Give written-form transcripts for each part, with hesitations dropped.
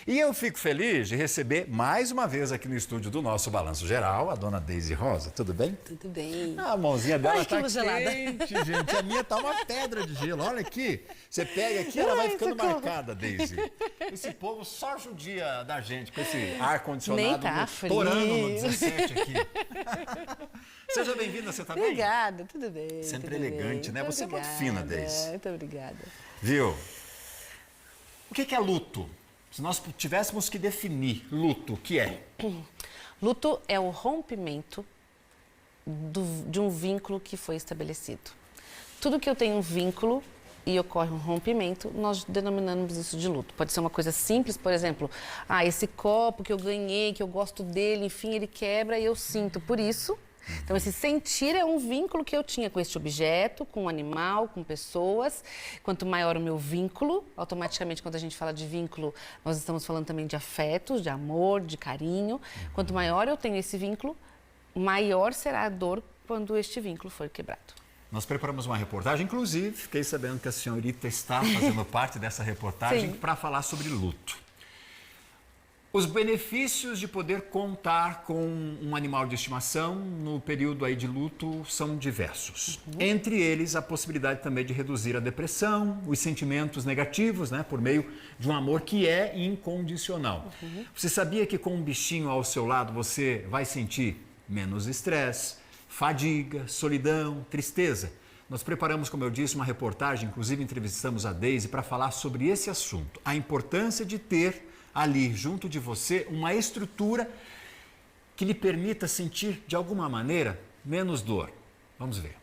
E eu fico feliz de receber mais uma vez aqui no estúdio do nosso Balanço Geral a dona Deise Rosa. Tudo bem? Tudo bem. A mãozinha dela tá gelada. quente, gente. A minha tá uma pedra de gelo. Olha aqui. Você pega aqui, ela vai ficando marcada, Deise. Esse povo só judia da gente com esse ar-condicionado estourando no 17 aqui. Seja bem-vinda, você tá bem? Obrigada, tudo bem. Sempre tudo elegante, bem. né? Você Obrigada, é muito fina, Deise. Muito obrigada. Viu? O que é luto? Se nós tivéssemos que definir luto, o que é? Luto é o rompimento de um vínculo que foi estabelecido. Tudo que eu tenho um vínculo e ocorre um rompimento, nós denominamos isso de luto. Pode ser uma coisa simples, por exemplo, esse copo que eu ganhei, que eu gosto dele, enfim, ele quebra e eu sinto por isso. Então, esse sentir é um vínculo que eu tinha com este objeto, com o animal, com pessoas. Quanto maior o meu vínculo, automaticamente, quando a gente fala de vínculo, nós estamos falando também de afetos, de amor, de carinho. Quanto maior eu tenho esse vínculo, maior será a dor quando este vínculo for quebrado. Nós preparamos uma reportagem, inclusive, fiquei sabendo que a senhorita está fazendo parte dessa reportagem para falar sobre luto. Os benefícios de poder contar com um animal de estimação no período aí de luto são diversos. Entre eles, a possibilidade também de reduzir a depressão, os sentimentos negativos, né, por meio de um amor que é incondicional. Você sabia que com um bichinho ao seu lado você vai sentir menos estresse, fadiga, solidão, tristeza? Nós preparamos, como eu disse, uma reportagem, inclusive entrevistamos a Deise para falar sobre esse assunto, a importância de ter ali, junto de você, uma estrutura que lhe permita sentir, de alguma maneira, menos dor. Vamos ver.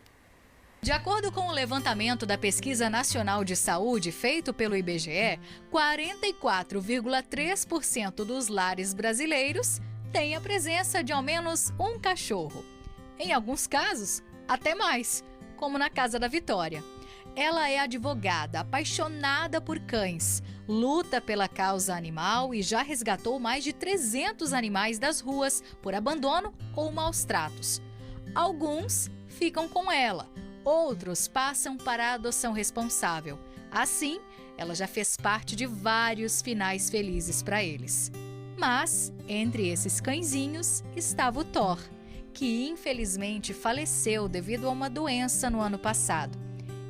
De acordo com o levantamento da Pesquisa Nacional de Saúde feito pelo IBGE, 44,3% dos lares brasileiros têm a presença de ao menos um cachorro. Em alguns casos, até mais, como na casa da Vitória. Ela é advogada, apaixonada por cães, luta pela causa animal e já resgatou mais de 300 animais das ruas por abandono ou maus tratos. Alguns ficam com ela, outros passam para a adoção responsável. Assim, ela já fez parte de vários finais felizes para eles. Mas, entre esses cãezinhos, estava o Thor, que infelizmente faleceu devido a uma doença no ano passado.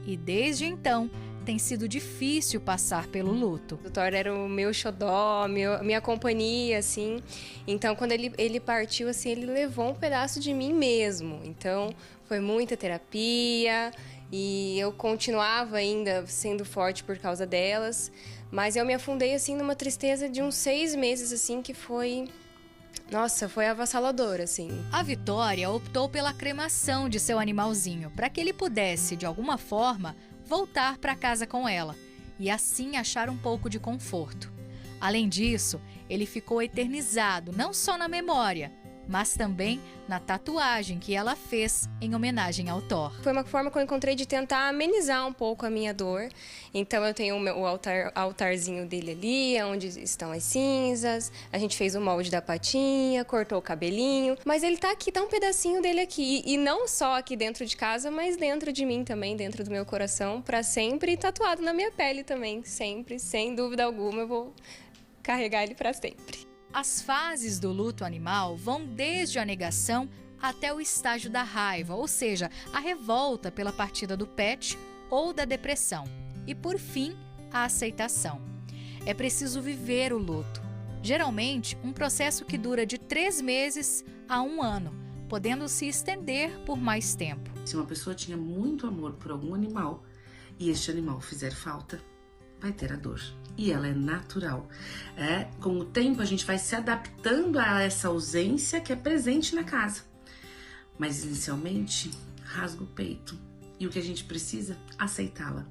E desde então, tem sido difícil passar pelo luto. O Thor era o meu xodó, minha companhia, assim. Então, quando ele partiu, assim, ele levou um pedaço de mim mesmo. Então, foi muita terapia e eu continuava ainda sendo forte por causa delas. Mas eu me afundei, assim, numa tristeza de uns 6 meses, assim, que foi... Nossa, foi avassalador, assim. A Vitória optou pela cremação de seu animalzinho para que ele pudesse, de alguma forma, voltar para casa com ela e assim achar um pouco de conforto. Além disso, ele ficou eternizado não só na memória, mas também na tatuagem que ela fez em homenagem ao Thor. Foi uma forma que eu encontrei de tentar amenizar um pouco a minha dor. Então eu tenho o altarzinho dele ali, onde estão as cinzas. A gente fez o molde da patinha, cortou o cabelinho. Mas ele tá aqui, tá um pedacinho dele aqui. E não só aqui dentro de casa, mas dentro de mim também, dentro do meu coração, para sempre, e tatuado na minha pele também, sempre, sem dúvida alguma, eu vou carregar ele para sempre. As fases do luto animal vão desde a negação até o estágio da raiva, ou seja, a revolta pela partida do pet ou da depressão. E, por fim, a aceitação. É preciso viver o luto. Geralmente, um processo que dura de 3 meses a 1 ano, podendo se estender por mais tempo. Se uma pessoa tinha muito amor por algum animal e este animal fizer falta, vai ter a dor. E ela é natural. Com o tempo a gente vai se adaptando a essa ausência que é presente na casa. Mas inicialmente rasga o peito. E o que a gente precisa? Aceitá-la.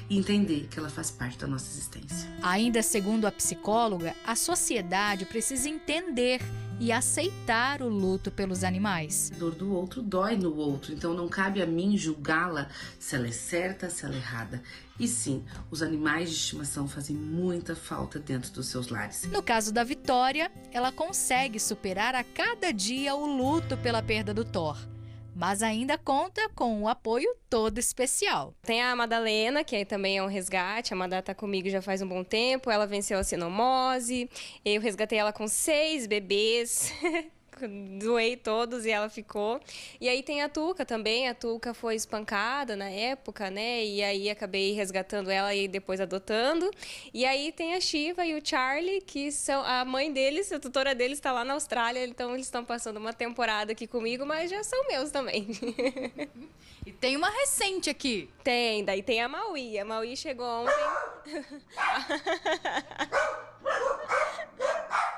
E entender que ela faz parte da nossa existência. Ainda segundo a psicóloga, a sociedade precisa entender e aceitar o luto pelos animais. A dor do outro dói no outro, então não cabe a mim julgá-la se ela é certa, se ela é errada. E sim, os animais de estimação fazem muita falta dentro dos seus lares. No caso da Vitória, ela consegue superar a cada dia o luto pela perda do Thor. mas ainda conta com um apoio todo especial. Tem a Madalena, que também é um resgate. A Madá tá comigo já faz um bom tempo. Ela venceu a cinomose. Eu resgatei ela com 6 bebês. Doei todos e ela ficou. E aí tem a Tuca também. A Tuca foi espancada na época, né? E aí acabei resgatando ela e depois adotando. E aí tem a Shiva e o Charlie, que são a mãe deles, a tutora deles está lá na Austrália. Então eles estão passando uma temporada aqui comigo, mas já são meus também. E tem uma recente aqui. Daí tem a Maui. A Maui chegou ontem.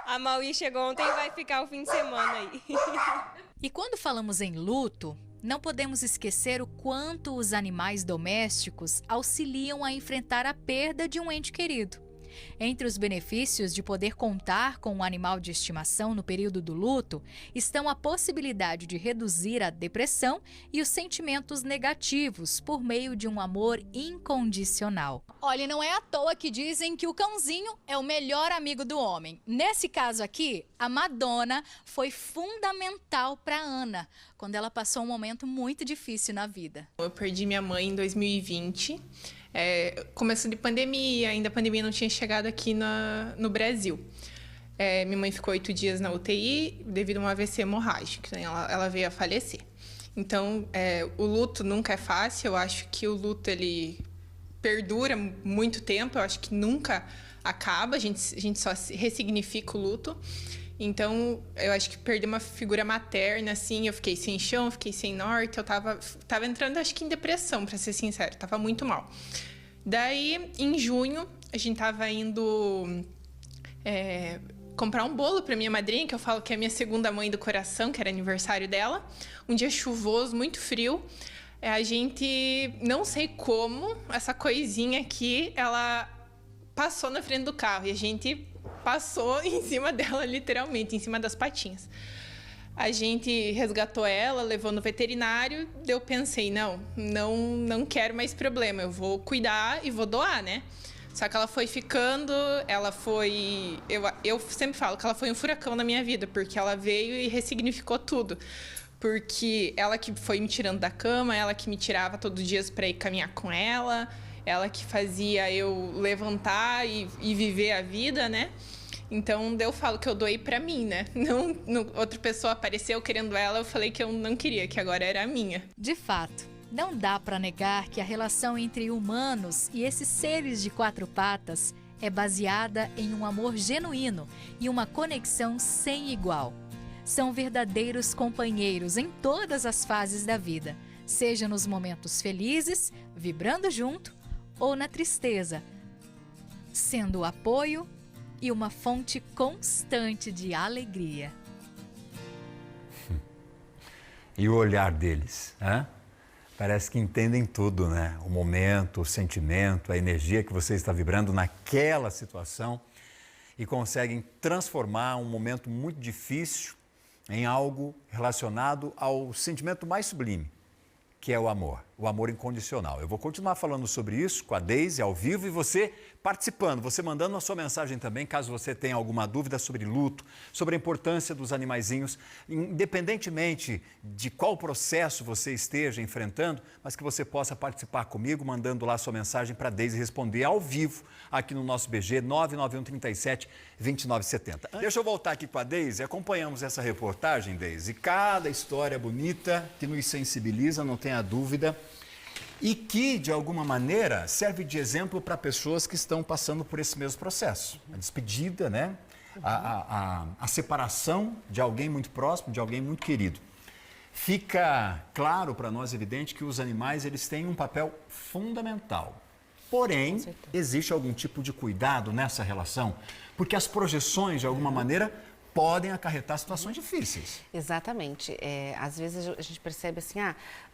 A Maui chegou ontem e vai ficar o fim de semana aí. E quando falamos em luto, não podemos esquecer o quanto os animais domésticos auxiliam a enfrentar a perda de um ente querido. Entre os benefícios de poder contar com um animal de estimação no período do luto estão a possibilidade de reduzir a depressão e os sentimentos negativos por meio de um amor incondicional. Olha, não é à toa que dizem que o cãozinho é o melhor amigo do homem. Nesse caso aqui, a Madonna foi fundamental para Ana, quando ela passou um momento muito difícil na vida. Eu perdi minha mãe em 2020. Começo de pandemia, ainda a pandemia não tinha chegado aqui no Brasil. Minha mãe ficou 8 dias na UTI devido a um AVC hemorrágico, né? Ela veio a falecer. Então, o luto nunca é fácil, eu acho que o luto ele perdura muito tempo, eu acho que nunca acaba, a gente só ressignifica o luto. Então, eu acho que perder uma figura materna, assim, eu fiquei sem chão, fiquei sem norte, eu tava entrando, acho que em depressão, para ser sincero, tava muito mal. Daí, em junho, a gente tava indo comprar um bolo para minha madrinha, que eu falo que é a minha segunda mãe do coração, que era aniversário dela. Um dia chuvoso, muito frio. A gente, não sei como, essa coisinha aqui, ela passou na frente do carro e a gente passou em cima dela, literalmente, em cima das patinhas. A gente resgatou ela, levou no veterinário, eu pensei, não quero mais problema, eu vou cuidar e vou doar, né? Só que ela foi ficando, ela foi... Eu sempre falo que ela foi um furacão na minha vida, porque ela veio e ressignificou tudo. Porque ela que foi me tirando da cama, ela que me tirava todos os dias para ir caminhar com ela que fazia eu levantar e viver a vida, né? Então, eu falo que eu doei pra mim, né? Outra pessoa apareceu querendo ela, eu falei que eu não queria, que agora era a minha. De fato, não dá para negar que a relação entre humanos e esses seres de 4 patas é baseada em um amor genuíno e uma conexão sem igual. São verdadeiros companheiros em todas as fases da vida, seja nos momentos felizes, vibrando junto, ou na tristeza, sendo o apoio e uma fonte constante de alegria. E o olhar deles, né? Parece que entendem tudo, né? O momento, o sentimento, a energia que você está vibrando naquela situação e conseguem transformar um momento muito difícil em algo relacionado ao sentimento mais sublime, que é o amor incondicional. Eu vou continuar falando sobre isso com a Deise ao vivo e você participando, você mandando a sua mensagem também, caso você tenha alguma dúvida sobre luto, sobre a importância dos animaizinhos, independentemente de qual processo você esteja enfrentando, mas que você possa participar comigo, mandando lá a sua mensagem para a Deise responder ao vivo aqui no nosso BG 991 37 2970. Deixa eu voltar aqui com a Deise, acompanhamos essa reportagem, Deise, cada história bonita que nos sensibiliza, não tenha dúvida, e que, de alguma maneira, serve de exemplo para pessoas que estão passando por esse mesmo processo. A despedida, né? A separação de alguém muito próximo, de alguém muito querido. Fica claro para nós, evidente, que os animais eles têm um papel fundamental. Porém, existe algum tipo de cuidado nessa relação, porque as projeções, de alguma maneira, podem acarretar situações difíceis. Exatamente. Às vezes a gente percebe assim,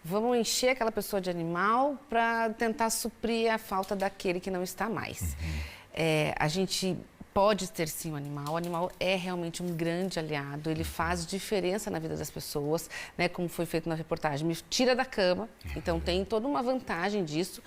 vamos encher aquela pessoa de animal para tentar suprir a falta daquele que não está mais. A gente pode ter sim um animal. O animal é realmente um grande aliado, ele faz diferença na vida das pessoas, né? Como foi feito na reportagem, me tira da cama, então tem toda uma vantagem disso.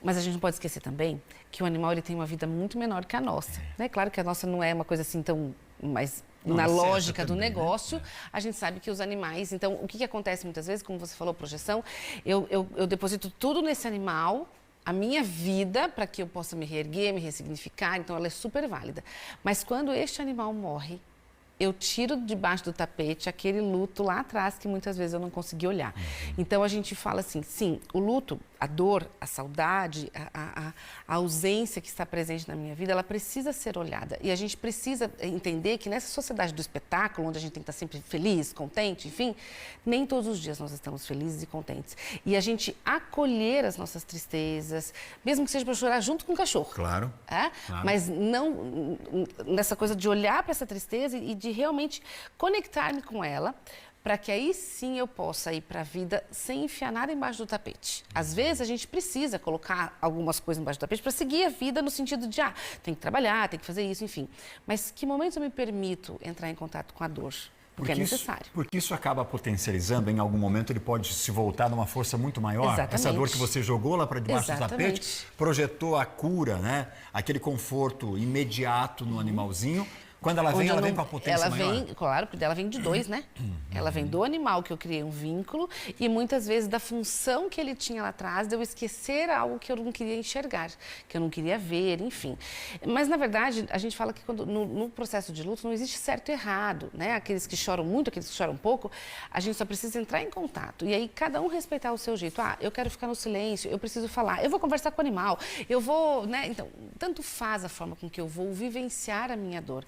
Mas a gente não pode esquecer também que o animal ele tem uma vida muito menor que a nossa. Né? Claro que a nossa não é uma coisa assim tão... Mas na lógica do negócio, a gente sabe que os animais... Então, o que acontece muitas vezes, como você falou, projeção, eu deposito tudo nesse animal, a minha vida, para que eu possa me reerguer, me ressignificar, então ela é super válida. Mas quando este animal morre, eu tiro debaixo do tapete aquele luto lá atrás que muitas vezes eu não consegui olhar. Então, a gente fala assim, sim, o luto, a dor, a saudade, a ausência que está presente na minha vida, ela precisa ser olhada. E a gente precisa entender que nessa sociedade do espetáculo, onde a gente tem que estar sempre feliz, contente, enfim, nem todos os dias nós estamos felizes e contentes. E a gente acolher as nossas tristezas, mesmo que seja para chorar junto com o cachorro. Claro. É? Claro. Mas não nessa coisa de olhar para essa tristeza e de realmente conectar-me com ela, para que aí sim eu possa ir para a vida sem enfiar nada embaixo do tapete. Às vezes a gente precisa colocar algumas coisas embaixo do tapete para seguir a vida no sentido de, tem que trabalhar, tem que fazer isso, enfim. Mas que momentos eu me permito entrar em contato com a dor? Porque é necessário. Porque isso acaba potencializando, em algum momento ele pode se voltar numa força muito maior. Exatamente. Essa dor que você jogou lá para debaixo do tapete, projetou a cura, né? Aquele conforto imediato no animalzinho. Quando ela vem com a potência maior. Claro, porque ela vem de dois, né? Ela vem do animal, que eu criei um vínculo, e muitas vezes da função que ele tinha lá atrás, de eu esquecer algo que eu não queria enxergar, que eu não queria ver, enfim. Mas, na verdade, a gente fala que no processo de luto não existe certo e errado, né? Aqueles que choram muito, aqueles que choram pouco, a gente só precisa entrar em contato. E aí, cada um respeitar o seu jeito. Eu quero ficar no silêncio, eu preciso falar, eu vou conversar com o animal, eu vou, né? Então, tanto faz a forma com que eu vou vivenciar a minha dor.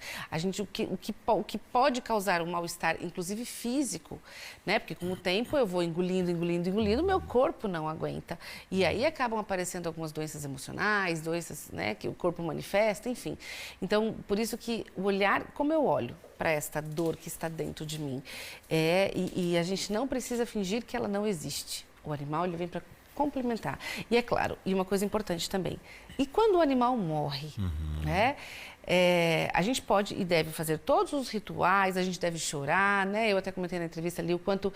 O que pode causar um mal-estar, inclusive físico, né? Porque com o tempo eu vou engolindo, meu corpo não aguenta. E aí acabam aparecendo algumas doenças emocionais, doenças, né, que o corpo manifesta, enfim. Então, por isso que o olhar, como eu olho para esta dor que está dentro de mim, e a gente não precisa fingir que ela não existe. O animal, ele vem para complementar. E é claro, e uma coisa importante também, e quando o animal morre, né? A gente pode e deve fazer todos os rituais, a gente deve chorar, né? Eu até comentei na entrevista ali o quanto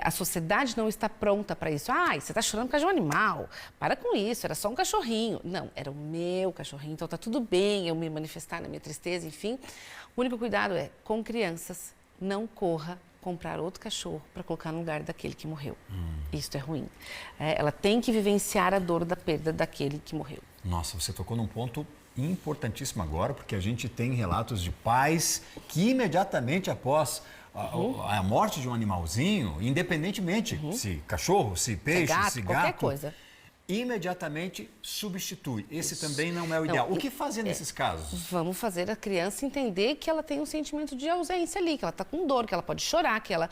a sociedade não está pronta para isso. Você está chorando por causa de um animal, para com isso, era só um cachorrinho. Não, era o meu cachorrinho, então tá tudo bem eu me manifestar na minha tristeza, enfim. O único cuidado é, com crianças, não corra comprar outro cachorro para colocar no lugar daquele que morreu. Isso é ruim. Ela tem que vivenciar a dor da perda daquele que morreu. Nossa, você tocou num ponto importantíssimo agora, porque a gente tem relatos de pais que imediatamente após a morte de um animalzinho, independentemente se cachorro, se peixe, se gato, qualquer coisa, imediatamente substitui. Esse também não é o ideal. O que fazer nesses casos? Vamos fazer a criança entender que ela tem um sentimento de ausência ali, que ela está com dor, que ela pode chorar, que ela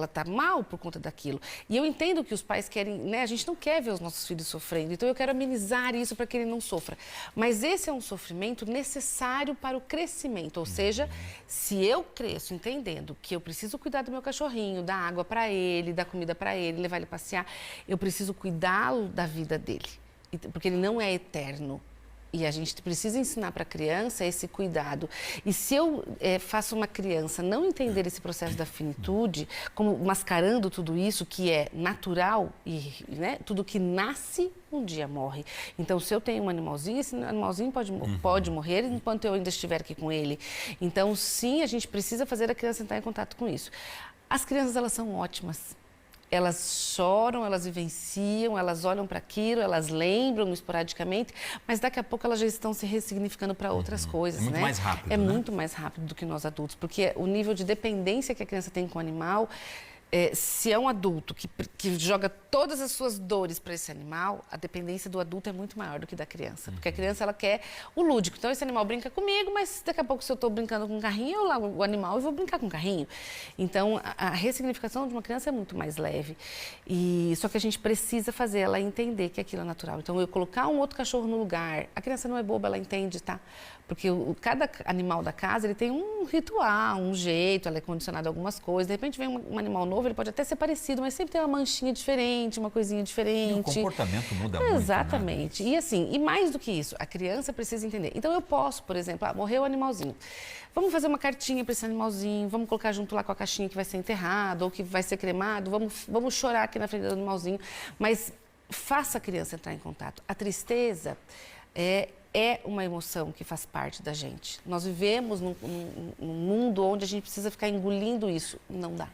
está mal por conta daquilo. E eu entendo que os pais querem, né? A gente não quer ver os nossos filhos sofrendo, então eu quero amenizar isso para que ele não sofra. Mas esse é um sofrimento necessário para o crescimento, ou seja, se eu cresço entendendo que eu preciso cuidar do meu cachorrinho, dar água para ele, dar comida para ele, levar ele passear, eu preciso cuidar da vida dele, porque ele não é eterno. E a gente precisa ensinar para a criança esse cuidado. E se eu faço uma criança não entender esse processo da finitude, como mascarando tudo isso que é natural, e né, tudo que nasce um dia morre. Então, se eu tenho um animalzinho, esse animalzinho pode morrer enquanto eu ainda estiver aqui com ele. Então, sim, a gente precisa fazer a criança entrar em contato com isso. As crianças, elas são ótimas. Elas choram, elas vivenciam, elas olham para aquilo, elas lembram esporadicamente, mas daqui a pouco elas já estão se ressignificando para outras coisas. É muito mais rápido, É né? muito mais rápido do que nós adultos, porque o nível de dependência que a criança tem com o animal, se é um adulto que joga todas as suas dores para esse animal, a dependência do adulto é muito maior do que da criança. Porque a criança, ela quer o lúdico. Então, esse animal brinca comigo, mas daqui a pouco, se eu estou brincando com um carrinho, eu largo o animal e vou brincar com o carrinho. Então, a ressignificação de uma criança é muito mais leve. Só que a gente precisa fazer ela entender que aquilo é natural. Então, eu colocar um outro cachorro no lugar, a criança não é boba, ela entende, tá? Porque cada animal da casa, ele tem um ritual, um jeito, ela é condicionada a algumas coisas. De repente, vem um animal novo, ele pode até ser parecido, mas sempre tem uma manchinha diferente, uma coisinha diferente. E o comportamento muda muito, exatamente. Né? E assim, e mais do que isso, a criança precisa entender. Então, eu posso, por exemplo, morreu o animalzinho. Vamos fazer uma cartinha para esse animalzinho, vamos colocar junto lá com a caixinha que vai ser enterrado ou que vai ser cremado, vamos chorar aqui na frente do animalzinho, mas faça a criança entrar em contato. A tristeza é uma emoção que faz parte da gente. Nós vivemos num mundo onde a gente precisa ficar engolindo isso. Não dá.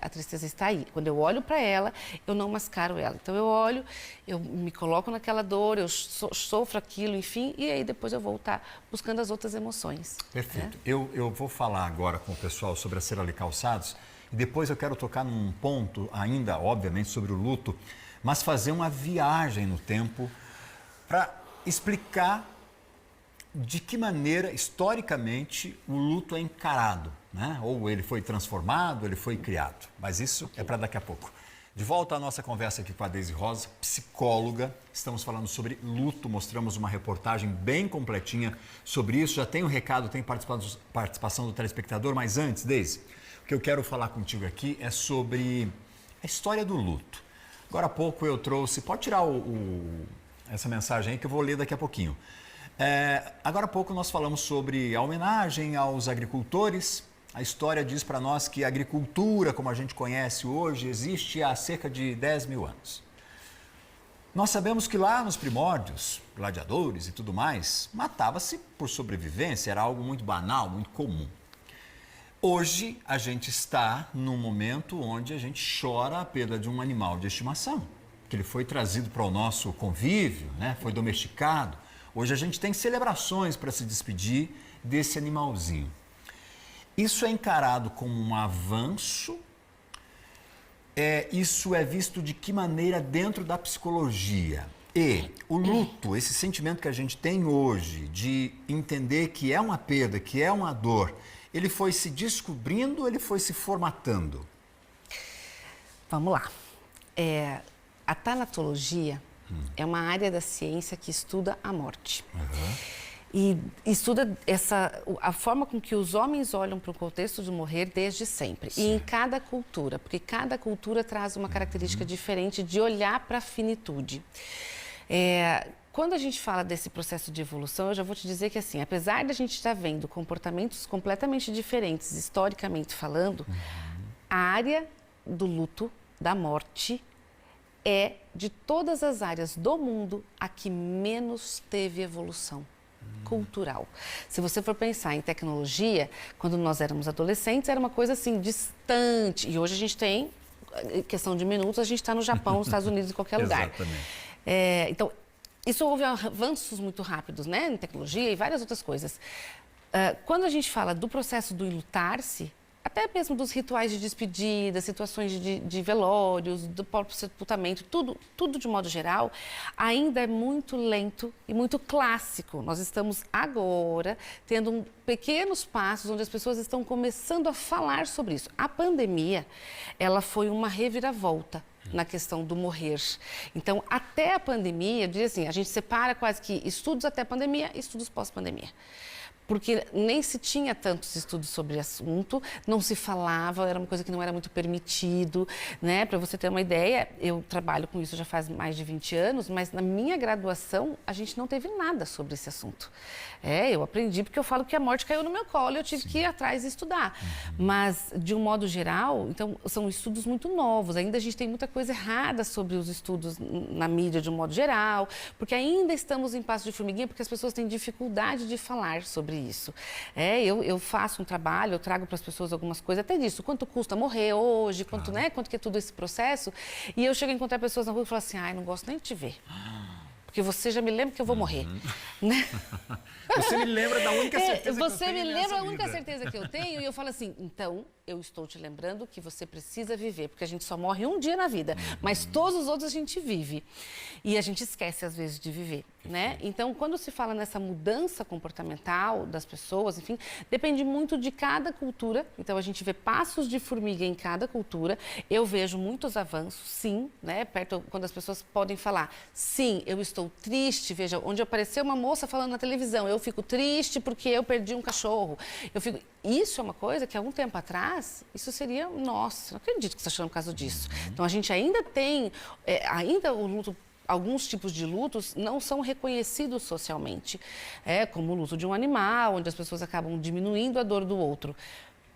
A tristeza está aí. Quando eu olho para ela, eu não mascaro ela. Então, eu olho, eu me coloco naquela dor, eu sofro aquilo, enfim, e aí depois eu vou estar buscando as outras emoções. Perfeito. Eu vou falar agora com o pessoal sobre a Ser Ali Calçados e depois eu quero tocar num ponto ainda, obviamente, sobre o luto, mas fazer uma viagem no tempo para explicar de que maneira, historicamente, o luto é encarado, né? Ou ele foi transformado, ele foi criado. Mas isso é para daqui a pouco. De volta à nossa conversa aqui com a Deise Rosa, psicóloga. Estamos falando sobre luto, mostramos uma reportagem bem completinha sobre isso. Já tem o recado, tem participação do telespectador, mas antes, Deise, o que eu quero falar contigo aqui é sobre a história do luto. Agora há pouco eu trouxe, pode tirar essa mensagem aí que eu vou ler daqui a pouquinho. Agora há pouco nós falamos sobre a homenagem aos agricultores. A história diz para nós que a agricultura, como a gente conhece hoje, existe há cerca de 10 mil anos. Nós sabemos que lá nos primórdios, gladiadores e tudo mais, matava-se por sobrevivência, era algo muito banal, muito comum. Hoje a gente está num momento onde a gente chora a perda de um animal de estimação, que ele foi trazido para o nosso convívio, né? Foi domesticado. Hoje a gente tem celebrações para se despedir desse animalzinho. Isso é encarado como um avanço? Isso é visto de que maneira dentro da psicologia? E o luto, esse sentimento que a gente tem hoje de entender que é uma perda, que é uma dor, ele foi se descobrindo ou ele foi se formatando? Vamos lá. A tanatologia é uma área da ciência que estuda a morte. E estuda a forma com que os homens olham para o contexto de morrer desde sempre. Sim. E em cada cultura, porque cada cultura traz uma característica diferente de olhar para a finitude. Quando a gente fala desse processo de evolução, eu já vou te dizer que, assim, apesar de a gente estar vendo comportamentos completamente diferentes, historicamente falando, a área do luto, da morte, é, de todas as áreas do mundo, a que menos teve evolução cultural. Se você for pensar em tecnologia, quando nós éramos adolescentes, era uma coisa assim, distante. E hoje a gente tem, em questão de minutos, a gente está no Japão, nos Estados Unidos, em qualquer lugar. Exatamente. Então, isso houve avanços muito rápidos, né, em tecnologia e várias outras coisas. Quando a gente fala do processo do enlutar-se, até mesmo dos rituais de despedida, situações de velórios, do próprio sepultamento, tudo de modo geral, ainda é muito lento e muito clássico. Nós estamos agora tendo pequenos passos onde as pessoas estão começando a falar sobre isso. A pandemia, ela foi uma reviravolta na questão do morrer. Então, até a pandemia, eu diria assim, a gente separa quase que estudos até a pandemia e estudos pós-pandemia. Porque nem se tinha tantos estudos sobre o assunto, não se falava, era uma coisa que não era muito permitido, né? Para você ter uma ideia, eu trabalho com isso já faz mais de 20 anos, mas na minha graduação a gente não teve nada sobre esse assunto. Eu aprendi porque eu falo que a morte caiu no meu colo e eu tive que ir atrás e estudar. Mas, de um modo geral, então, são estudos muito novos. Ainda a gente tem muita coisa errada sobre os estudos na mídia, de um modo geral, porque ainda estamos em passo de formiguinha, porque as pessoas têm dificuldade de falar sobre isso. Eu faço um trabalho, eu trago para as pessoas algumas coisas, até disso, quanto custa morrer hoje, quanto, né, quanto que é tudo esse processo. E eu chego a encontrar pessoas na rua e falo assim, não gosto nem de te ver. Porque você já me lembra que eu vou morrer. Né? Você me lembra da única certeza que eu tenho. Você me lembra a única certeza que eu tenho e eu falo assim, então eu estou te lembrando que você precisa viver, porque a gente só morre um dia na vida, mas todos os outros a gente vive. E a gente esquece, às vezes, de viver, né? Então, quando se fala nessa mudança comportamental das pessoas, enfim, depende muito de cada cultura. Então, a gente vê passos de formiga em cada cultura. Eu vejo muitos avanços, sim, né? Perto, quando as pessoas podem falar, sim, eu estou triste, veja, onde apareceu uma moça falando na televisão, eu fico triste porque eu perdi um cachorro. Isso é uma coisa que, há um tempo atrás, isso seria, nossa, não acredito que você está achando por causa disso. Então, a gente ainda tem, ainda o luto, alguns tipos de lutos não são reconhecidos socialmente, como o luto de um animal, onde as pessoas acabam diminuindo a dor do outro.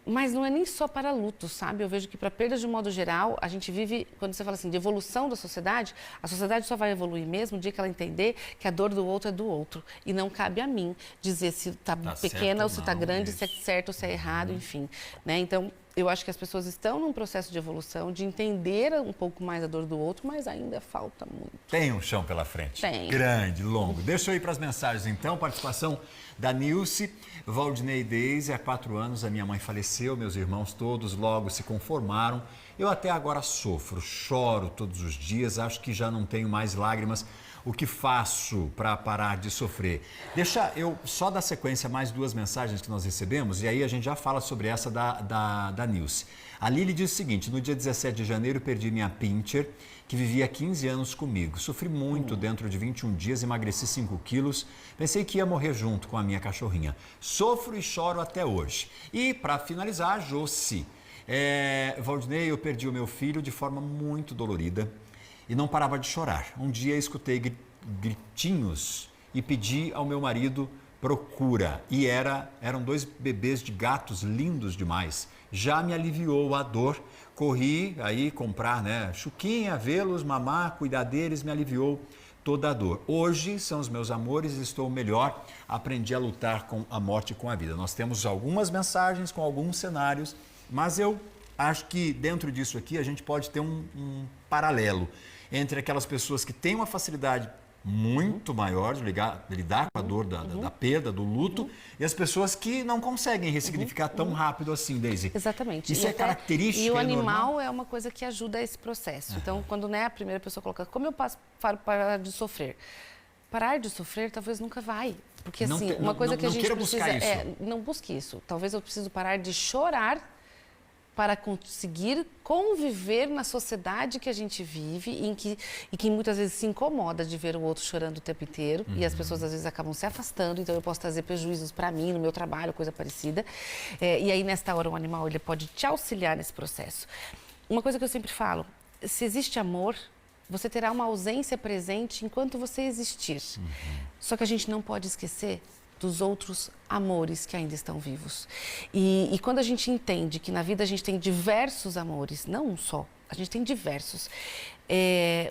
Mas não é nem só para luto, sabe? Eu vejo que para perdas de um modo geral, a gente vive, quando você fala assim, de evolução da sociedade, a sociedade só vai evoluir mesmo no dia que ela entender que a dor do outro é do outro. E não cabe a mim dizer se está pequena ou se está grande, se é certo ou se é errado, enfim. Né? Então, eu acho que as pessoas estão num processo de evolução, de entender um pouco mais a dor do outro, mas ainda falta muito. Tem um chão pela frente. Tem. Grande, longo. Deixa eu ir para as mensagens, então. Participação da Nilce. Valdinei Deise, há 4 anos a minha mãe faleceu, meus irmãos todos logo se conformaram. Eu até agora sofro, choro todos os dias, acho que já não tenho mais lágrimas. O que faço para parar de sofrer? Deixa eu só dar sequência a mais 2 mensagens que nós recebemos e aí a gente já fala sobre essa da Nilce. A Lili diz o seguinte: no dia 17 de janeiro perdi minha pincher, que vivia há 15 anos comigo. Sofri muito dentro de 21 dias, emagreci 5 quilos, pensei que ia morrer junto com a minha cachorrinha. Sofro e choro até hoje. E para finalizar, a Josi. Valdinei, eu perdi o meu filho de forma muito dolorida e não parava de chorar. Um dia escutei gritinhos e pedi ao meu marido procura. E eram 2 bebês de gatos lindos demais. Já me aliviou a dor. Corri aí comprar, chuquinha, vê-los, mamar, cuidar deles, me aliviou toda a dor. Hoje são os meus amores, estou melhor, aprendi a lutar com a morte e com a vida. Nós temos algumas mensagens com alguns cenários, mas eu acho que dentro disso aqui a gente pode ter um paralelo entre aquelas pessoas que têm uma facilidade muito maior de lidar com a dor da perda, do luto, e as pessoas que não conseguem ressignificar tão rápido assim, Deise. Exatamente. Isso é característica. E o animal normal? é uma coisa que ajuda esse processo. Então, quando a primeira pessoa coloca, como eu passo para parar de sofrer? Parar de sofrer talvez nunca vai. Porque assim, uma coisa que a gente precisa não busque isso. Talvez eu preciso parar de chorar para conseguir conviver na sociedade que a gente vive e que muitas vezes se incomoda de ver o outro chorando o tempo inteiro e as pessoas às vezes acabam se afastando, então eu posso trazer prejuízos para mim, no meu trabalho, coisa parecida. E aí, nesta hora, o animal ele pode te auxiliar nesse processo. Uma coisa que eu sempre falo, se existe amor, você terá uma ausência presente enquanto você existir. Só que a gente não pode esquecer dos outros amores que ainda estão vivos. E quando a gente entende que na vida a gente tem diversos amores, não um só, a gente tem diversos,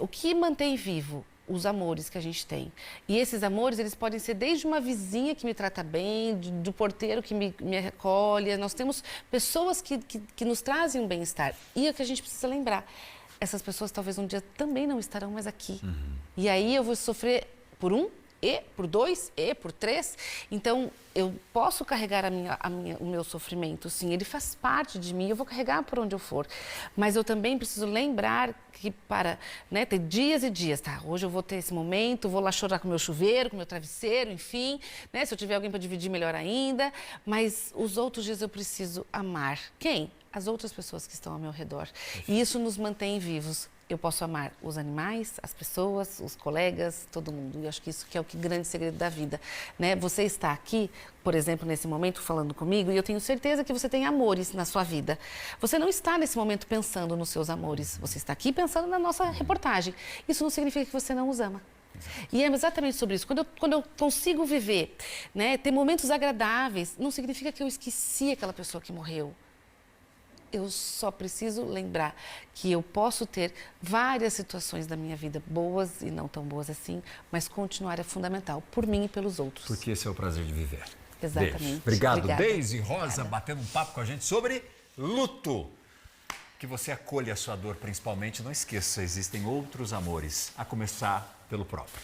o que mantém vivo? Os amores que a gente tem. E esses amores, eles podem ser desde uma vizinha que me trata bem, do porteiro que me recolhe. Nós temos pessoas que nos trazem um bem-estar. E o que a gente precisa lembrar, essas pessoas talvez um dia também não estarão mais aqui. E aí eu vou sofrer por um, e por 2, e por 3. Então, eu posso carregar o meu sofrimento, sim, ele faz parte de mim, eu vou carregar por onde eu for. Mas eu também preciso lembrar que para ter dias e dias, tá? Hoje eu vou ter esse momento, vou lá chorar com o meu chuveiro, com o meu travesseiro, enfim, se eu tiver alguém para dividir, melhor ainda. Mas os outros dias eu preciso amar. Quem? As outras pessoas que estão ao meu redor. E isso nos mantém vivos. Eu posso amar os animais, as pessoas, os colegas, todo mundo. E eu acho que isso que é o grande segredo da vida, Você está aqui, por exemplo, nesse momento falando comigo, e eu tenho certeza que você tem amores na sua vida. Você não está nesse momento pensando nos seus amores. Você está aqui pensando na nossa reportagem. Isso não significa que você não os ama. E é exatamente sobre isso. Quando eu consigo viver, ter momentos agradáveis, não significa que eu esqueci aquela pessoa que morreu. Eu só preciso lembrar que eu posso ter várias situações da minha vida, boas e não tão boas assim, mas continuar é fundamental, por mim e pelos outros. Porque esse é o prazer de viver. Exatamente. Beijo. Obrigado, Obrigada. Deise Rosa, batendo um papo com a gente sobre luto. Que você acolha a sua dor, principalmente. Não esqueça, existem outros amores, a começar pelo próprio.